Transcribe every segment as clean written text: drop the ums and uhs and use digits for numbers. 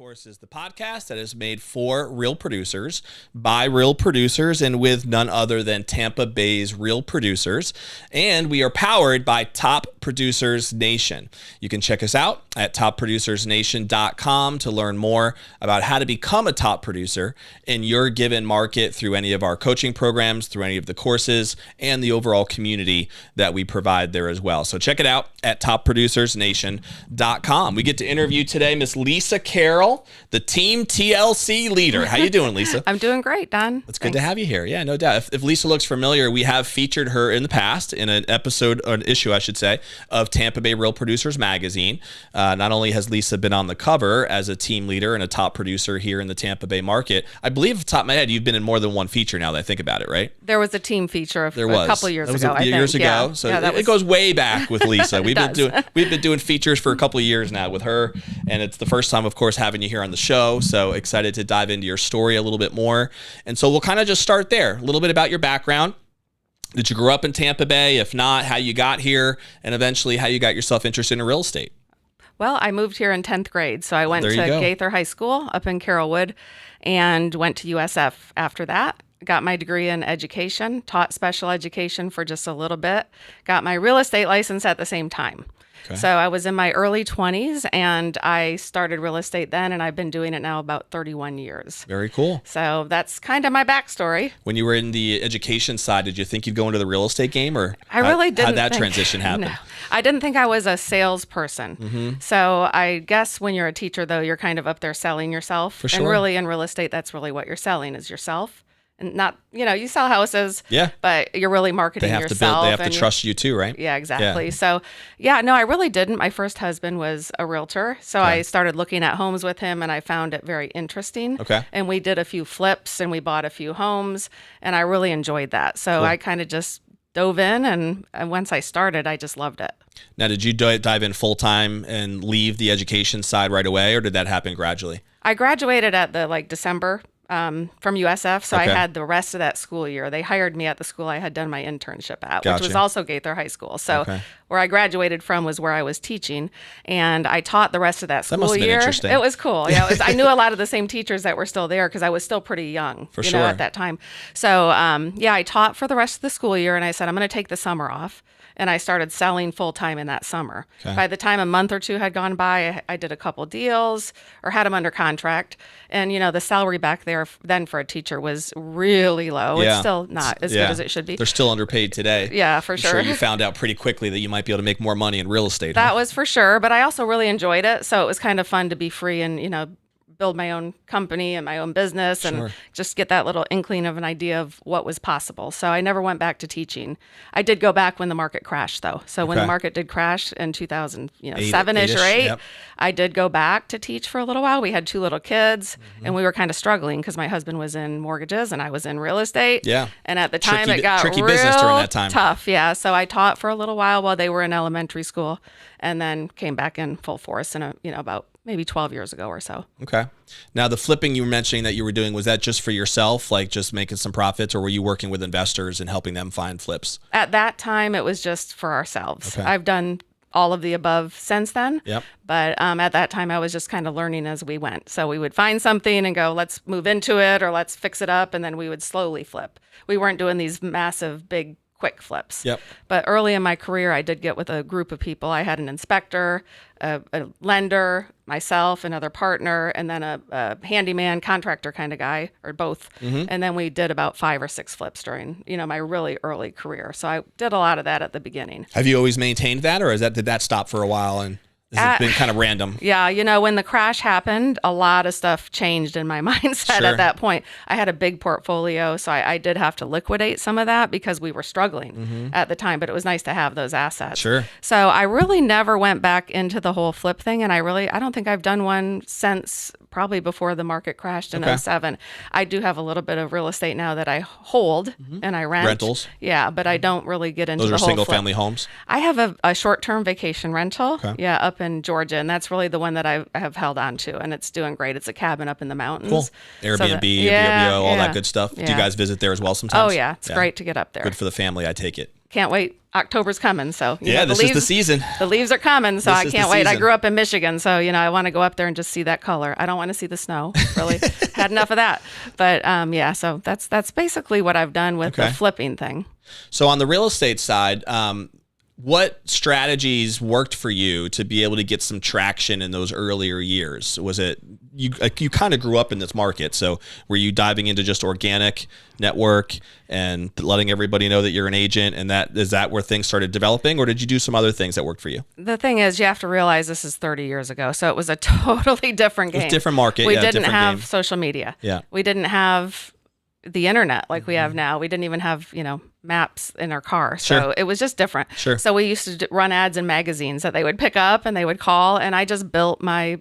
course, is the podcast that is made for real producers, by real producers, and with none other than Tampa Bay's Real Producers. And we are powered by Top Producers Nation. You can check us out at topproducersnation.com to learn more about how to become a top producer in your given market through any of our coaching programs, through any of the courses, and the overall community that we provide there as well. So check it out at topproducersnation.com. We get to interview today Miss Lisa Carroll, the Team TLC leader. How you doing, Lisa? I'm doing great, Don. It's good to have you here. Yeah, no doubt. If Lisa looks familiar, we have featured her in the past in an episode, or an issue, I should say, of Tampa Bay Real Producers magazine. Not only has Lisa been on the cover as a team leader and a top producer here in the Tampa Bay market, I believe off the top of my head, you've been in more than one feature now that I think about it, right? There was a team feature a couple years ago, I think. Years ago. Yeah. So it goes way back with Lisa. We've been doing features for a couple of years now with her, and it's the first time, of course, having you here on the show. So excited to dive into your story a little bit more. And so we'll kind of just start there. A little bit about your background. Did you grow up in Tampa Bay? If not, how you got here, and eventually how you got yourself interested in real estate? Well, I moved here in 10th grade, so I went to Gaither High School up in Carrollwood and went to USF after that. Got my degree in education, taught special education for just a little bit, got my real estate license at the same time. Okay. So I was in my early 20s and I started real estate then, and I've been doing it now about 31 years. Very cool. So that's kind of my backstory. When you were in the education side, did you think you'd go into the real estate game, or I really didn't how'd that transition happen? No, I didn't think I was a salesperson. Mm-hmm. So I guess when you're a teacher, though, you're kind of up there selling yourself. For sure. And really in real estate, that's really what you're selling is yourself. And not, you sell houses, but you're really marketing yourself. They have to trust you too, right? Yeah, exactly. Yeah. So, no, I really didn't. My first husband was a realtor. So I started looking at homes with him, and I found it very interesting. Okay. And we did a few flips, and we bought a few homes, and I really enjoyed that. So I kind of just dove in, and once I started, I just loved it. Now, did you dive in full time and leave the education side right away, or did that happen gradually? I graduated at the December from USF, so I had the rest of that school year. They hired me at the school I had done my internship at, which was also Gaither High School. So where I graduated from was where I was teaching, and I taught the rest of that school year. That must have been interesting. It was cool. Yeah, I knew a lot of the same teachers that were still there because I was still pretty young, at that time. So I taught for the rest of the school year, and I said, I'm going to take the summer off. And I started selling full-time in that summer. Okay. By the time a month or two had gone by, I did a couple deals or had them under contract. And, the salary back there then for a teacher was really low. Yeah. It's still not as good as it should be. They're still underpaid today. Yeah, for sure. I'm sure you found out pretty quickly that you might be able to make more money in real estate. That was for sure. But I also really enjoyed it. So it was kind of fun to be free and, build my own company and my own business and just get that little inkling of an idea of what was possible. So I never went back to teaching. I did go back when the market crashed, though. So when the market did crash in 2007-ish or 8, I did go back to teach for a little while. We had 2 little kids, and we were kind of struggling because my husband was in mortgages and I was in real estate. Yeah. And at the time, it got real business during that time. Tough. Yeah. So I taught for a little while they were in elementary school, and then came back in full force in about maybe 12 years ago or so. Okay. Now, the flipping you were mentioning that you were doing, was that just for yourself, like just making some profits, or were you working with investors and helping them find flips? At that time, it was just for ourselves. Okay. I've done all of the above since then. Yep. But at that time, I was just kind of learning as we went. So we would find something and go, let's move into it, or let's fix it up, and then we would slowly flip. We weren't doing these massive, big, quick flips. Yep. But early in my career, I did get with a group of people. I had an inspector, a lender, myself, another partner, and then a handyman contractor kind of guy, or both. Mm-hmm. And then we did about 5 or 6 flips during, my really early career. So I did a lot of that at the beginning. Have you always maintained that, or did that stop for a while and has it been kind of random? Yeah, when the crash happened, a lot of stuff changed in my mindset at that point. I had a big portfolio, so I did have to liquidate some of that because we were struggling at the time, but it was nice to have those assets. Sure. So I really never went back into the whole flip thing, and I don't think I've done one since probably before the market crashed in 2007. I do have a little bit of real estate now that I hold and I rent. Rentals? Yeah, but I don't really get into the whole Those are single-family homes? I have a short-term vacation rental, up in Georgia, and that's really the one that I have held on to, and it's doing great. It's a cabin up in the mountains. Cool. Airbnb, VRBO, all that good stuff. Do you guys visit there as well sometimes? Oh, yeah. It's great to get up there. Good for the family, I take it. can't wait. October's coming, so this is the season. The leaves are coming, so I can't wait. I grew up in Michigan, so I want to go up there and just see that color. I don't want to see the snow. Really, had enough of that. But so that's basically what I've done with the flipping thing. So on the real estate side, what strategies worked for you to be able to get some traction in those earlier years? Was it you kind of grew up in this market, so were you diving into just organic network and letting everybody know that you're an agent, and is that where things started developing, or did you do some other things that worked for you? The thing is, you have to realize this is 30 years ago, so it was a totally different game. It was a different market. We didn't have social media. Yeah. We didn't have the internet like we have now. We didn't even have, maps in our car. So it was just different. Sure. So we used to run ads in magazines that they would pick up and they would call, and I just built my,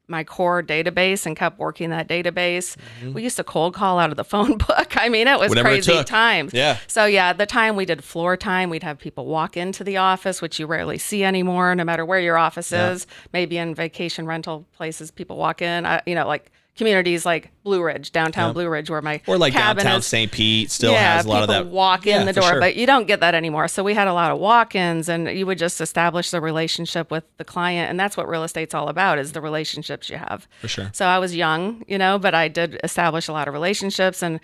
my core database and kept working that database. We used to cold call out of the phone book. I mean, it was Whatever crazy it times. Yeah. So the time we did floor time, we'd have people walk into the office, which you rarely see anymore, no matter where your office is. Maybe in vacation rental places, people walk in, like communities like Blue Ridge, downtown Blue Ridge, where my or like cabin downtown is. St. Pete still has a lot of that. People walk in the door, sure. but you don't get that anymore. So we had a lot of walk-ins, and you would just establish the relationship with the client, and that's what real estate's all about, is the relationships you have. For sure. So I was young, but I did establish a lot of relationships, and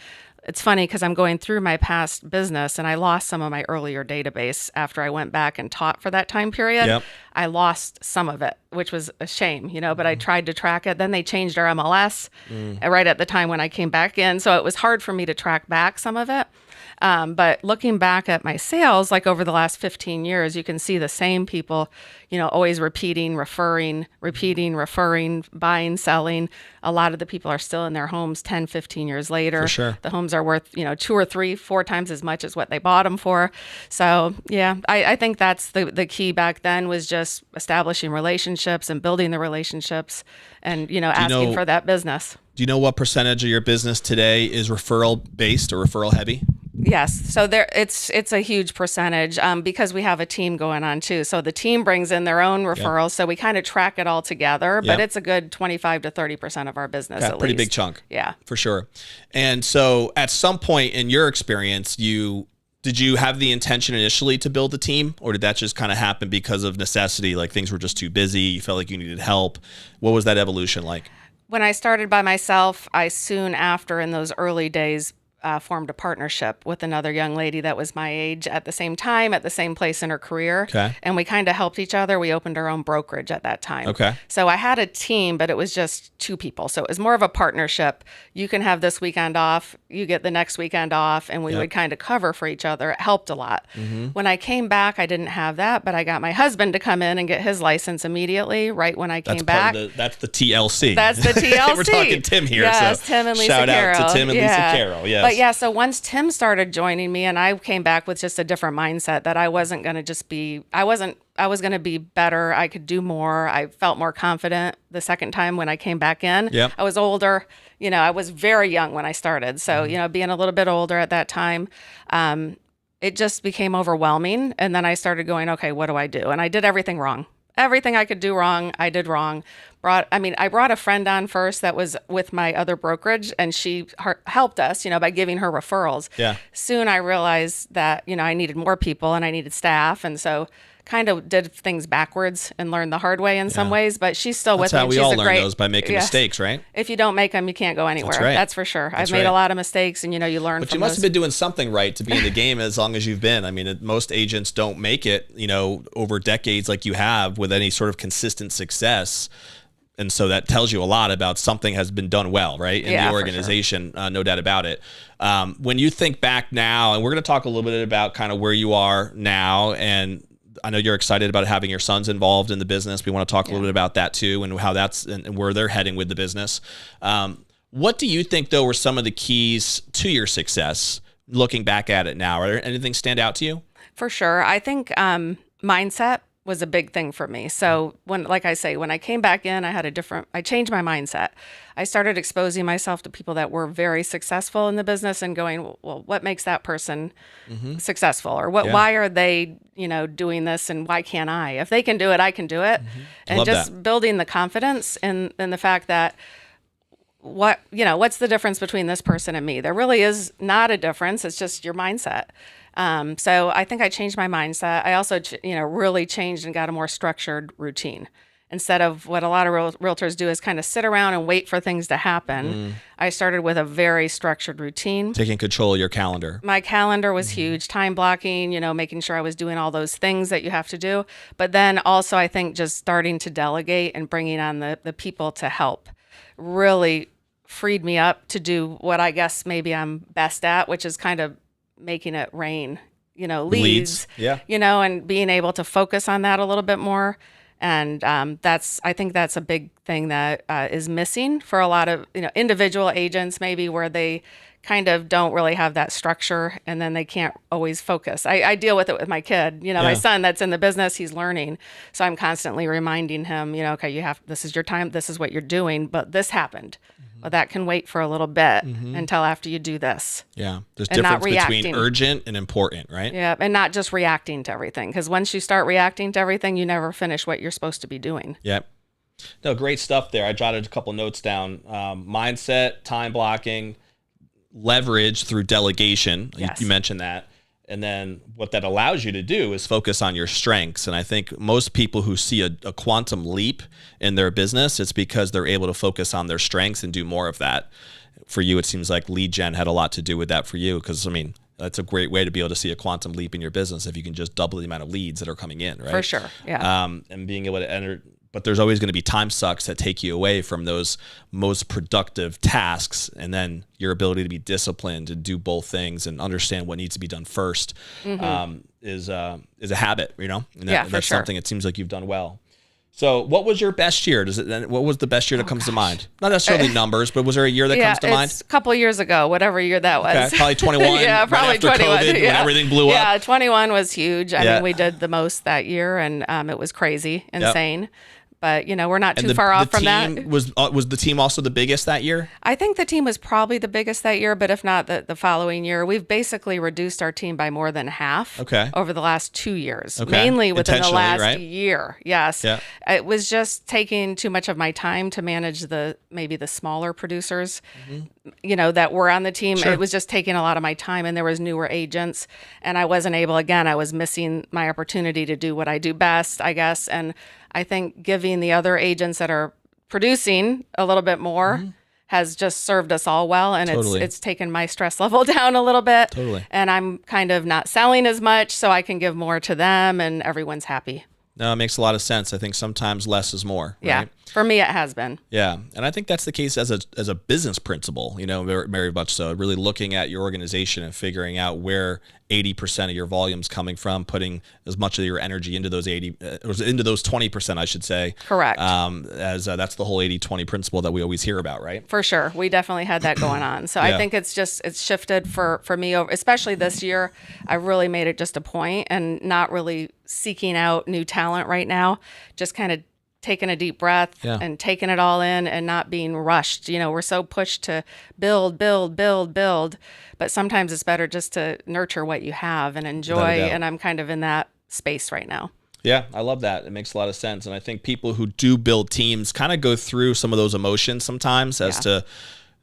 it's funny because I'm going through my past business and I lost some of my earlier database after I went back and taught for that time period. Yep. I lost some of it, which was a shame, but I tried to track it. Then they changed our MLS right at the time when I came back in. So it was hard for me to track back some of it. But looking back at my sales, like over the last 15 years, you can see the same people, always repeating, referring, buying, selling. A lot of the people are still in their homes 10, 15 years later. For sure. The homes are worth, 2 or 3, 4 times as much as what they bought them for. So, I think that's the key back then, was just establishing relationships and building the relationships and, asking for that business. Do you know what percentage of your business today is referral based or referral heavy? Yes. So it's a huge percentage because we have a team going on too. So the team brings in their own referrals. So we kind of track it all together, but it's a good 25 to 30% of our business. At pretty least. Big chunk. Yeah. For sure. And so at some point in your experience, did you have the intention initially to build a team, or did that just kind of happen because of necessity? Like things were just too busy. You felt like you needed help. What was that evolution like? When I started by myself, I soon after, in those early days, formed a partnership with another young lady that was my age at the same time, at the same place in her career. Okay. And we kind of helped each other. We opened our own brokerage at that time. Okay. So I had a team, but it was just 2 people. So it was more of a partnership. You can have this weekend off, you get the next weekend off, and we would kind of cover for each other. It helped a lot. When I came back, I didn't have that, but I got my husband to come in and get his license immediately right when I came back. That's the TLC. That's the TLC. We're talking Tim here. Yes, so Tim and Lisa shout Carroll. Shout out to Tim and Lisa Carroll. Yes. But so once Tim started joining me, and I came back with just a different mindset that I wasn't going to just be, I was going to be better. I could do more. I felt more confident the second time when I came back in. Yep. I was older. I was very young when I started. So, being a little bit older at that time, it just became overwhelming. And then I started going, okay, what do I do? And I did everything wrong. Everything I could do wrong, I did wrong. I brought a friend on first that was with my other brokerage, and she helped us, by giving her referrals. Yeah. Soon I realized that, I needed more people and I needed staff. And so kind of did things backwards and learned the hard way in some ways, but she's still with me. That's how we all learn those, by making mistakes, right? If you don't make them, you can't go anywhere. That's right. That's for sure. I've made a lot of mistakes, and you learn from those. But you must have been doing something right to be in the game as long as you've been. I mean, most agents don't make it, over decades like you have with any sort of consistent success. And so that tells you a lot about something has been done well, right? In the organization, no doubt about it. When you think back now, and we're going to talk a little bit about kind of where you are now, and I know you're excited about having your sons involved in the business. We want to talk a little bit about that too, and how that's and where they're heading with the business. What do you think, though, were some of the keys to your success looking back at it now? Are there anything stand out to you? For sure. I think mindset was a big thing for me. So when I came back in, I changed my mindset. I started exposing myself to people that were very successful in the business and going, well, what makes that person successful? Or why are they, doing this, and why can't I? If they can do it, I can do it. And just building the confidence in the fact that what's the difference between this person and me? There really is not a difference. It's just your mindset. So I think I changed my mindset. I also, really changed and got a more structured routine. Instead of what a lot of realtors do is kind of sit around and wait for things to happen. I started with a very structured routine. Taking control of your calendar. My calendar was huge. Time blocking, making sure I was doing all those things that you have to do. But then also I think just starting to delegate and bringing on the people to help really freed me up to do what I guess maybe I'm best at, which is kind of making it rain, leads. Yeah. And being able to focus on that a little bit more. And I think that's a big thing that is missing for a lot of individual agents, maybe where they kind of don't really have that structure, and then they can't always focus. I deal with it with my kid. My son that's in the business, he's learning, so I'm constantly reminding him, okay, this is your time, this is what you're doing, but this happened. Well, that can wait for a little bit until after you do this. Yeah. There's difference between urgent and important, right? Yeah. And not just reacting to everything. Because once you start reacting to everything, you never finish what you're supposed to be doing. Yep. No, great stuff there. I jotted a couple notes down. Mindset, time blocking, leverage through delegation. Yes. You mentioned that. And then what that allows you to do is focus on your strengths. And I think most people who see a quantum leap in their business, it's because they're able to focus on their strengths and do more of that. For you, it seems like lead gen had a lot to do with that for you, because, that's a great way to be able to see a quantum leap in your business if you can just double the amount of leads that are coming in, right? For sure, yeah. And being able to enter. But there's always going to be time sucks that take you away from those most productive tasks. And then your ability to be disciplined and do both things and understand what needs to be done first is a habit, and that's sure. something it seems like you've done well. So what was your best year? What was the best year that comes to mind? Not necessarily numbers, but was there a year that comes to mind? A couple of years ago, whatever year that was. Okay, probably 21. Yeah, probably right after 21. COVID, when everything blew up. Yeah, 21 was huge. I mean, we did the most that year, and it was crazy, insane. But, we're not too far off from that. Was the team also the biggest that year? I think the team was probably the biggest that year, but if not the following year. We've basically reduced our team by more than half over the last 2 years, mainly within the last year. Yes. Yeah. It was just taking too much of my time to manage maybe the smaller producers, that were on the team. Sure. It was just taking a lot of my time, and there was newer agents, and I wasn't able, I was missing my opportunity to do what I do best, I guess. And I think giving the other agents that are producing a little bit more has just served us all well. And it's taken my stress level down a little bit. Totally. And I'm kind of not selling as much, so I can give more to them, and everyone's happy. No, it makes a lot of sense. I think sometimes less is more. Right? Yeah. For me, it has been. Yeah. And I think that's the case as a business principle, very much so. Really looking at your organization and figuring out where 80% of your volume's coming from, putting as much of your energy into those into those 20%, I should say. Correct. As that's the whole 80-20 principle that we always hear about, right? For sure. We definitely had that going on. So I think it's shifted for me, especially this year. I really made it just a point, and not really seeking out new talent right now, just kind of taking a deep breath and taking it all in, and not being rushed. We're so pushed to build, but sometimes it's better just to nurture what you have and enjoy. And I'm kind of in that space right now. Yeah, I love that. It makes a lot of sense. And I think people who do build teams kind of go through some of those emotions sometimes as to,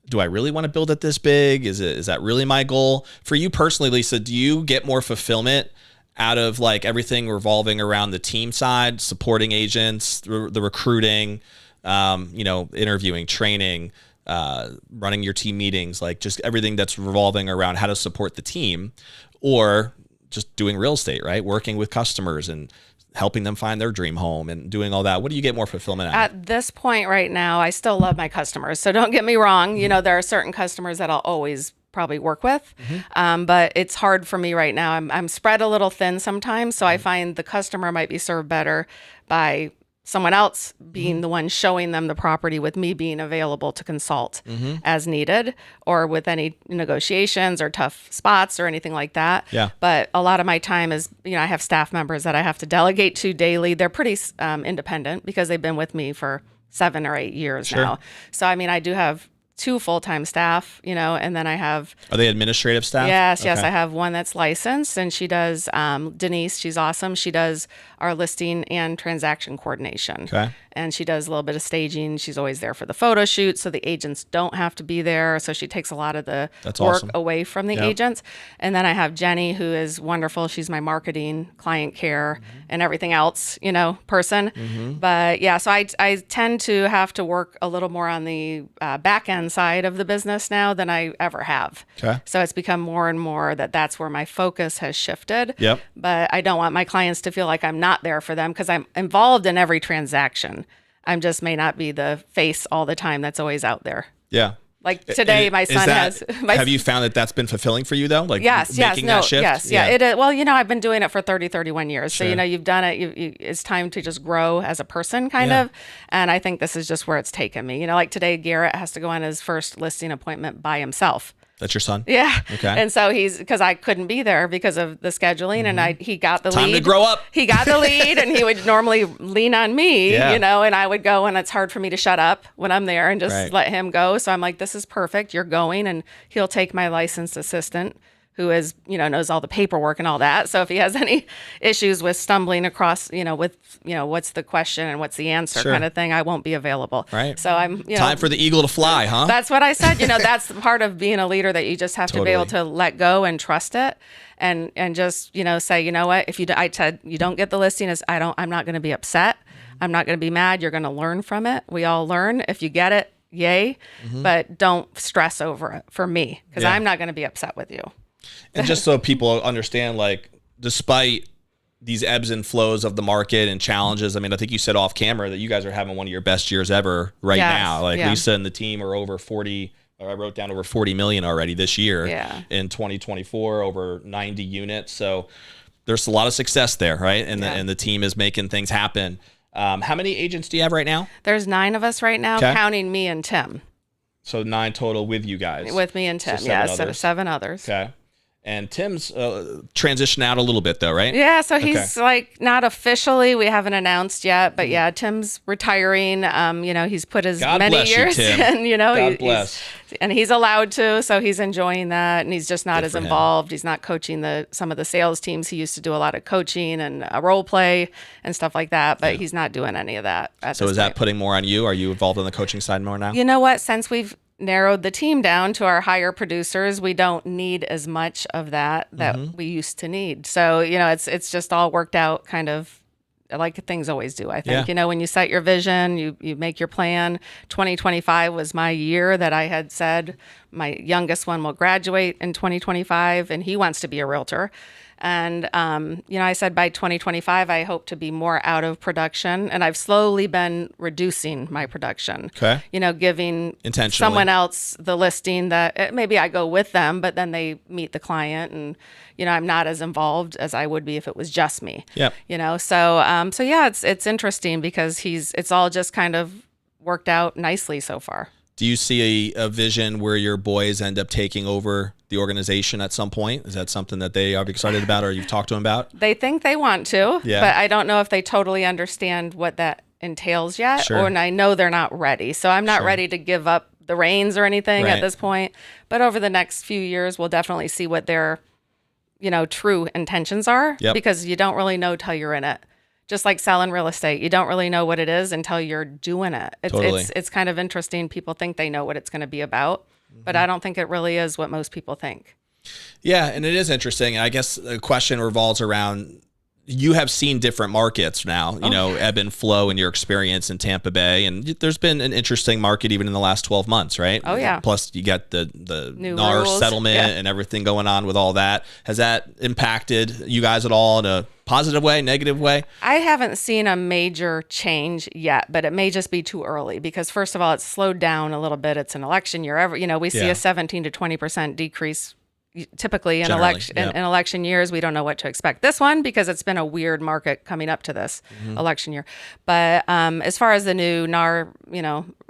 do I really want to build it this big? Is that really my goal? For you personally, Lisa, do you get more fulfillment out of everything revolving around the team side, supporting agents, the recruiting, interviewing, training, running your team meetings, just everything that's revolving around how to support the team, or just doing real estate, right? Working with customers and helping them find their dream home and doing all that. What do you get more fulfillment out of? At this point right now, I still love my customers. So don't get me wrong. There are certain customers that I'll always probably work with. But it's hard for me right now. I'm spread a little thin sometimes. So I find the customer might be served better by someone else being the one showing them the property, with me being available to consult as needed, or with any negotiations or tough spots or anything like that. Yeah. But a lot of my time is, I have staff members that I have to delegate to daily. They're pretty independent because they've been with me for 7 or 8 years now. So, I do have 2 full-time staff, and then I have... Are they administrative staff? Yes. I have one that's licensed, and she does, Denise, she's awesome. She does our listing and transaction coordination. Okay. and she does a little bit of staging. She's always there for the photo shoot, so the agents don't have to be there. So she takes a lot of the work away from the agents. And then I have Jenny, who is wonderful. She's my marketing, client care, and everything else, person. But yeah, so I tend to have to work a little more on the back end side of the business now than I ever have. Okay. So it's become more and more that's where my focus has shifted. Yep. But I don't want my clients to feel like I'm not there for them, because I'm involved in every transaction. I just may not be the face all the time that's always out there. Yeah. Like today, my son has. Have you found that that's been fulfilling for you though? Like making that shift? Yes. Yeah. It is. Well, I've been doing it for 31 years. Sure. So, you've done it. It's time to just grow as a person kind of. And I think this is just where it's taken me. Like today, Garrett has to go on his first listing appointment by himself. That's your son? Yeah. Okay. And so because I couldn't be there because of the scheduling, and he got the lead. Time to grow up. He got the lead, and he would normally lean on me, and I would go, and it's hard for me to shut up when I'm there and just let him go. So I'm like, this is perfect. You're going, and he'll take my licensed assistant, who is, knows all the paperwork and all that. So if he has any issues with stumbling across, with, what's the question and what's the answer kind of thing, I won't be available. Right. So I'm, time for the eagle to fly, huh? That's what I said. That's the part of being a leader, that you just have to be able to let go and trust it, and just, say, what, if I said you don't get the listing, I'm not going to be upset. I'm not going to be mad. You're going to learn from it. We all learn. If you get it, yay, but don't stress over it for me, because I'm not going to be upset with you. And just so people understand, like, despite these ebbs and flows of the market and challenges, I mean, I think you said off camera that you guys are having one of your best years ever now. Like Lisa and the team are over 40, or I wrote down over 40 million already this year in 2024, over 90 units. So there's a lot of success there, right? And the team is making things happen. How many agents do you have right now? There's 9 of us right now, counting me and Tim. So 9 total with you guys. With me and Tim, so 7 others. Okay. And Tim's transitioned out a little bit though, right? Yeah, so he's like not officially, we haven't announced yet, but Tim's retiring. He's put his many years in, God bless. And he's allowed to, so he's enjoying that, and he's just not as involved. He's not coaching some of the sales teams. He used to do a lot of coaching and role play and stuff like that, but he's not doing any of that at this point. That putting more on you? Are you involved on the coaching side more now? You know what? Since we've narrowed the team down to our higher producers, we don't need as much of that we used to need. So, it's just all worked out kind of like things always do, I think. When you set your vision, you make your plan. 2025 was my year that I had said my youngest one will graduate in 2025, and he wants to be a realtor. And, I said by 2025, I hope to be more out of production. And I've slowly been reducing my production. Okay. Giving someone else the listing that maybe I go with them, but then they meet the client, and, I'm not as involved as I would be if it was just me. Yep. So it's interesting, because it's all just kind of worked out nicely so far. Do you see a vision where your boys end up taking over the organization at some point? Is that something that they are excited about, or you've talked to them about? They think they want to, but I don't know if they totally understand what that entails yet, and I know they're not ready. So I'm not ready to give up the reins or anything at this point. But over the next few years, we'll definitely see what their, true intentions are, because you don't really know till you're in it. Just like selling real estate, you don't really know what it is until you're doing it. It's kind of interesting. People think they know what it's going to be about, but I don't think it really is what most people think. Yeah, and it is interesting. And I guess the question revolves around, you have seen different markets now, ebb and flow in your experience in Tampa Bay. And there's been an interesting market even in the last 12 months, right? Oh, yeah. Plus you got the new NAR rules. settlement and everything going on with all that. Has that impacted you guys at all in a positive way, negative way? I haven't seen a major change yet, but it may just be too early, because first of all, it's slowed down a little bit. It's an election year. We see a 17 to 20% decrease. Typically in election years, we don't know what to expect this one, because it's been a weird market coming up to this election year. But as far as the new NAR,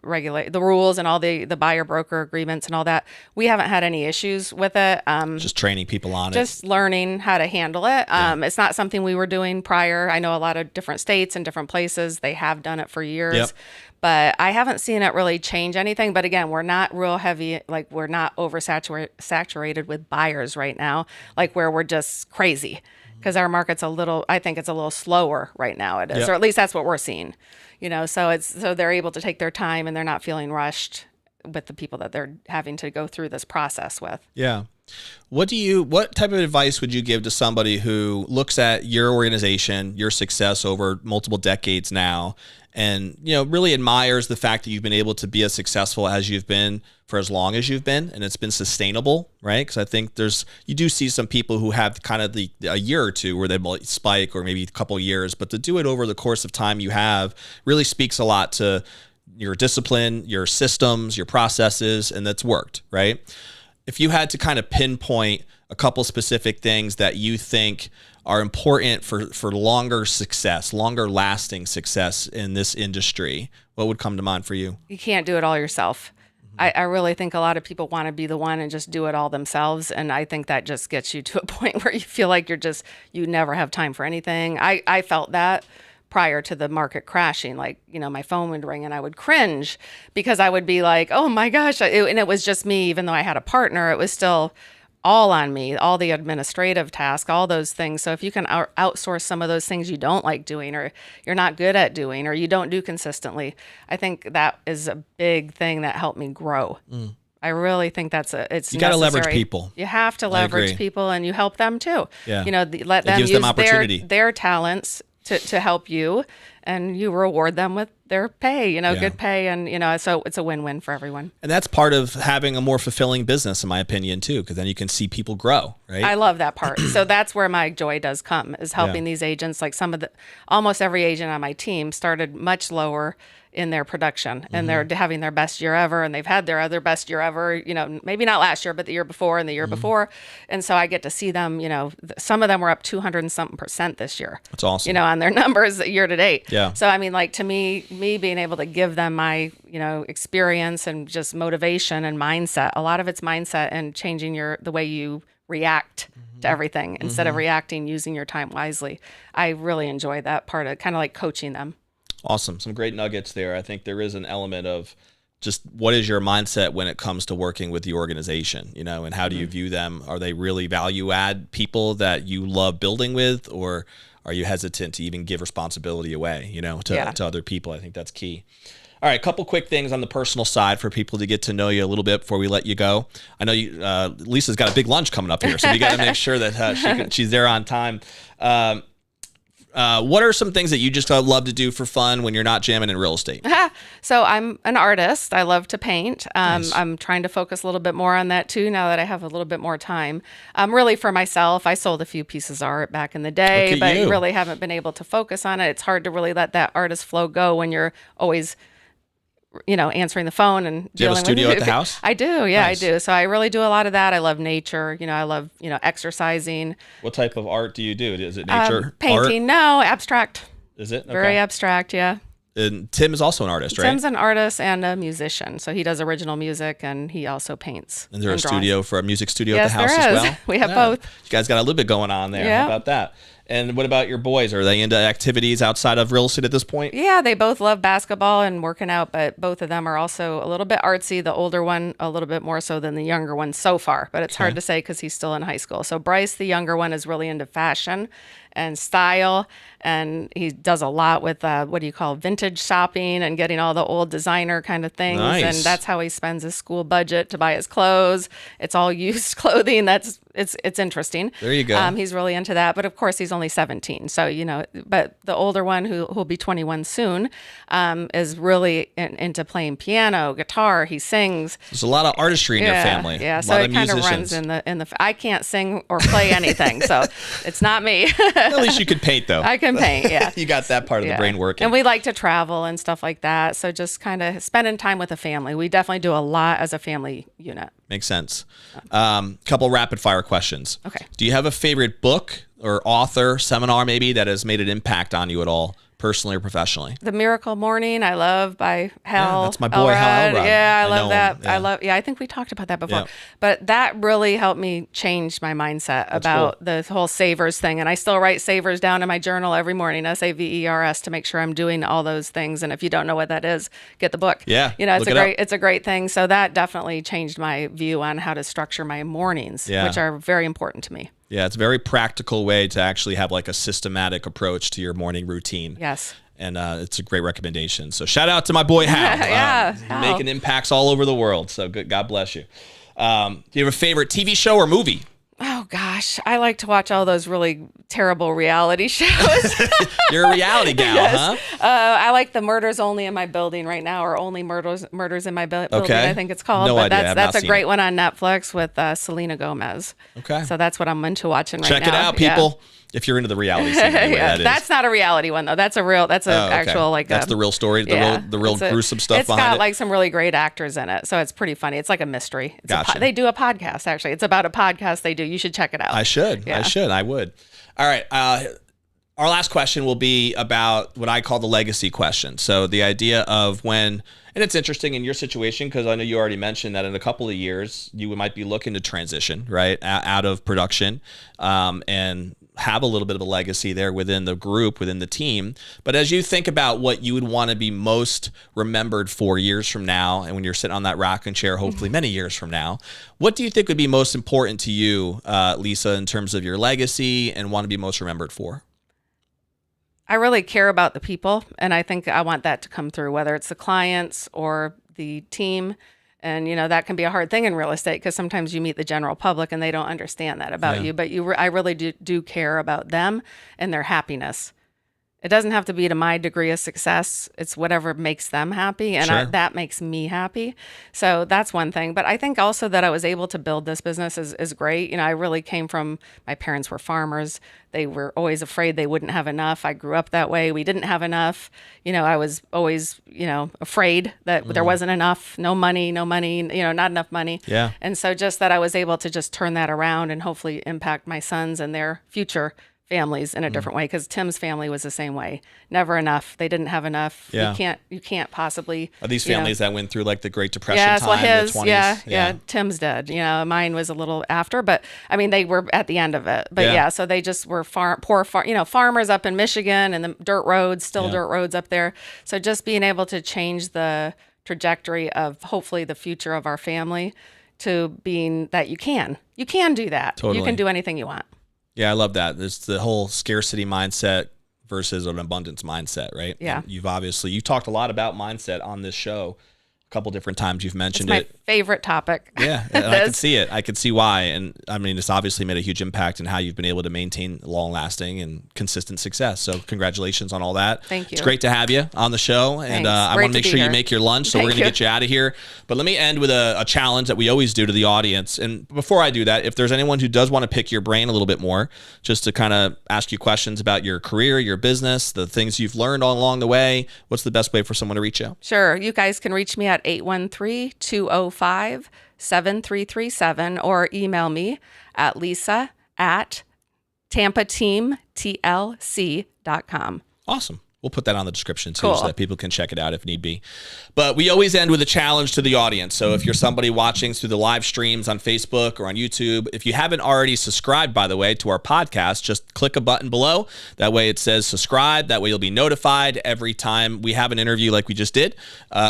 regulate the rules and all the buyer broker agreements and all that, we haven't had any issues with it. Just training people on just learning how to handle it. It's not something we were doing prior. I know a lot of different states and different places, they have done it for years. but I haven't seen it really change anything. But again, we're not real heavy, like we're not oversaturated with buyers right now, like where we're just crazy, because our market's I think it's a little slower right now. It is, or at least that's what we're seeing, so they're able to take their time and they're not feeling rushed with the people that they're having to go through this process with. Yeah. What type of advice would you give to somebody who looks at your organization, your success over multiple decades now, and really admires the fact that you've been able to be as successful as you've been for as long as you've been, and it's been sustainable, right? Because I think you do see some people who have kind of a year or two where they might spike, or maybe a couple of years, but to do it over the course of time you have really speaks a lot to your discipline, your systems, your processes, and that's worked, right? If you had to kind of pinpoint a couple specific things that you think are important for longer lasting success in this industry, what would come to mind for you? You can't do it all yourself. I really think a lot of people want to be the one and just do it all themselves. And I think that just gets you to a point where you feel like you never have time for anything. I felt that prior to the market crashing, like, my phone would ring and I would cringe because I would be like, oh my gosh. And it was just me, even though I had a partner, it was still all on me, all the administrative tasks, all those things. So if you can outsource some of those things you don't like doing, or you're not good at doing, or you don't do consistently, I think that is a big thing that helped me grow. I really think you got to leverage people. You have to leverage people, and you help them too. Yeah. Let them use their talents to help you, and you reward them with their pay, good pay. And, so it's a win-win for everyone. And that's part of having a more fulfilling business, in my opinion, too, because then you can see people grow, right? I love that part. So that's where my joy does come, is helping these agents. Like almost every agent on my team started much lower in their production, and they're having their best year ever, and they've had their other best year ever, maybe not last year, but the year before and the year before. And so I get to see them, some of them were up 200 and something % this year. That's awesome. On their numbers year to date. Yeah. So, I mean, like, to me being able to give them my, experience and just motivation and mindset, a lot of it's mindset and changing the way you react to everything instead of reacting, using your time wisely. I really enjoy that part of kind of like coaching them. Awesome. Some great nuggets there. I think there is an element of just what is your mindset when it comes to working with the organization, and how do you view them? Are they really value add people that you love building with, or are you hesitant to even give responsibility away, to other people? I think that's key. All right, a couple quick things on the personal side for people to get to know you a little bit before we let you go. I know Lisa's got a big lunch coming up here, so we got to make sure that she's there on time. What are some things that you just love to do for fun when you're not jamming in real estate? So I'm an artist. I love to paint. Nice. I'm trying to focus a little bit more on that too now that I have a little bit more time. Really for myself, I sold a few pieces of art back in the day, but really haven't been able to focus on it. It's hard to really let that artist flow go when you're always answering the phone and do you have a studio at the house? I do. Yeah, Nice. I do. So I really do a lot of that. I love nature. I love, exercising. What type of art do you do? Is it nature painting? art? No, abstract. Is it? Okay. Very abstract. Yeah. And Tim is also an artist, right? Tim's an artist and a musician. So he does original music and he also paints. And there's a music studio yes, at the house there is. as well? We have both. You guys got a little bit going on there. Yeah. How about that? And what about your boys? Are they into activities outside of real estate at this point? Yeah, they both love basketball and working out, but both of them are also a little bit artsy. The older one, a little bit more so than the younger one so far, but it's hard to say because he's still in high school. So Bryce, the younger one, is really into fashion and style, and he does a lot with vintage shopping and getting all the old designer kind of things. Nice. And that's how he spends his school budget to buy his clothes. It's all used clothing. It's interesting. There you go. He's really into that, but of course he's only 17. So but the older one, who'll be 21 soon, is really into playing piano, guitar. He sings. There's a lot of artistry in your family. Yeah, so it kind of runs in the. I can't sing or play anything, so it's not me. At least you could paint, though. I can paint, yeah. You got that part of the brain working. And we like to travel and stuff like that. So just kind of spending time with the family. We definitely do a lot as a family unit. Makes sense. Couple rapid fire questions. Okay. Do you have a favorite book or author, seminar maybe, that has made an impact on you at all personally or professionally? The Miracle Morning, I love by Hal. Yeah, that's my boy, Hal Elrod. Yeah, I love that. I think we talked about that before. Yeah. But that really helped me change my mindset about the whole savers thing. And I still write savers down in my journal every morning, SAVERS, to make sure I'm doing all those things. And if you don't know what that is, get the book. Yeah. It's a great thing. So that definitely changed my view on how to structure my mornings, which are very important to me. Yeah, it's a very practical way to actually have like a systematic approach to your morning routine. Yes. And it's a great recommendation. So shout out to my boy Hal. Hal. Making impacts all over the world. So good. God bless you. Do you have a favorite TV show or movie? Oh, gosh. I like to watch all those really terrible reality shows. You're a reality gal, huh? I like the Murders Only in My Building right now, or Only Murders in My Building, I think it's called. No idea. That's a great one on Netflix with Selena Gomez. Okay. So that's what I'm into watching right now. Check it out, people. If you're into the reality scene, that's not a reality one though. That's actual like. That's the real story, the real gruesome stuff behind it. It's got like some really great actors in it, so it's pretty funny. It's like a mystery. Gotcha. They do a podcast actually. It's about a podcast they do. You should check it out. I should. Yeah. I would. All right. Our last question will be about what I call the legacy question. So the idea of when, and it's interesting in your situation because I know you already mentioned that in a couple of years you might be looking to transition right out of production, and have a little bit of a legacy there within the group, within the team. But as you think about what you would want to be most remembered for years from now, and when you're sitting on that rocking chair, hopefully many years from now, what do you think would be most important to you, Lisa, in terms of your legacy and want to be most remembered for? I really care about the people, and I think I want that to come through, whether it's the clients or the team. And, that can be a hard thing in real estate because sometimes you meet the general public and they don't understand that about you. But I really do care about them and their happiness. It doesn't have to be to my degree of success. It's whatever makes them happy. And that makes me happy. So that's one thing. But I think also that I was able to build this business is great. I really came from, my parents were farmers. They were always afraid they wouldn't have enough. I grew up that way. We didn't have enough. I was always, afraid that there wasn't enough, no money, not enough money. Yeah. And so just that I was able to just turn that around and hopefully impact my sons and their future families in a different way, because Tim's family was the same way. Never enough. They didn't have enough. Yeah. You can't possibly. Are these families that went through like the Great Depression time, his, the 20s? Yeah. Tim's dead. Mine was a little after, but I mean, they were at the end of it. But so they just were poor farmers up in Michigan, and the dirt roads up there. So just being able to change the trajectory of hopefully the future of our family to being that you can do that. Totally. You can do anything you want. Yeah, I love that. There's the whole scarcity mindset versus an abundance mindset, right? Yeah. And you talked a lot about mindset on this show. A couple different times you've mentioned it's my favorite topic. Yeah, and I can see it. I can see why. And I mean, it's obviously made a huge impact in how you've been able to maintain long-lasting and consistent success. So congratulations on all that. Thank you. It's great to have you on the show. And I want to make sure you make your lunch. So we're going to get you out of here. But let me end with a challenge that we always do to the audience. And before I do that, if there's anyone who does want to pick your brain a little bit more, just to kind of ask you questions about your career, your business, the things you've learned along the way, what's the best way for someone to reach you? Sure. You guys can reach me at 813-205-7337 or email me at lisa@tampateamtlc.com. Awesome. We'll put that on the description too, cool, so that people can check it out if need be. But we always end with a challenge to the audience. So if you're somebody watching through the live streams on Facebook or on YouTube, if you haven't already subscribed, by the way, to our podcast, just click a button below. That way it says subscribe. That way you'll be notified every time we have an interview like we just did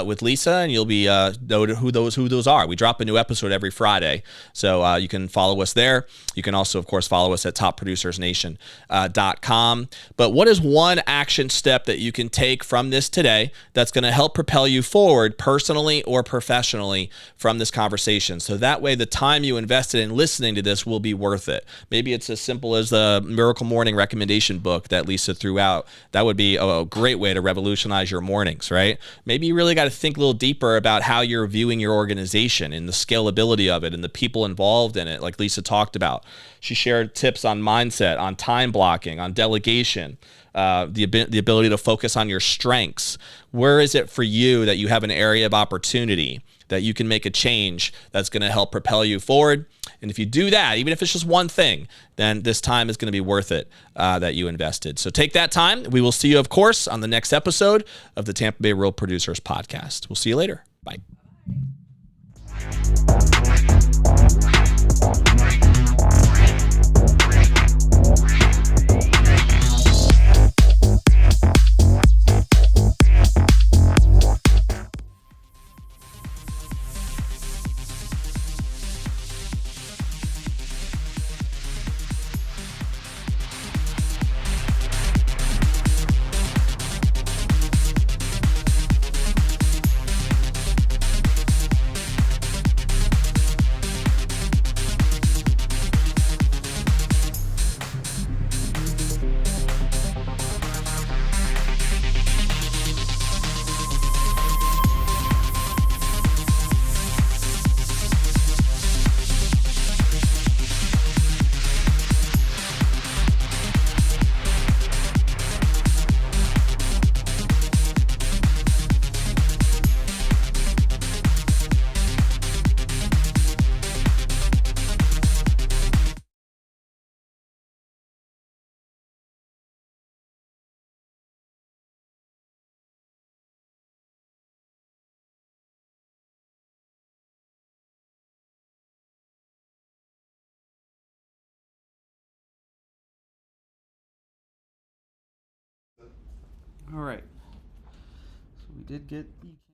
with Lisa, and you'll be noted who those are. We drop a new episode every Friday. So you can follow us there. You can also, of course, follow us at topproducersnation.com. But what is one action step that you can take from this today that's going to help propel you forward personally or professionally from this conversation? So that way the time you invested in listening to this will be worth it. Maybe it's as simple as the Miracle Morning recommendation book that Lisa threw out. That would be a great way to revolutionize your mornings, right? Maybe you really got to think a little deeper about how you're viewing your organization and the scalability of it and the people involved in it, like Lisa talked about. She shared tips on mindset, on time blocking, on delegation, the ability to focus on your strengths. Where is it for you that you have an area of opportunity that you can make a change that's going to help propel you forward? And if you do that, even if it's just one thing, then this time is going to be worth it that you invested. So take that time. We will see you, of course, on the next episode of the Tampa Bay Real Producers podcast. We'll see you later. Bye. All right. So we did get the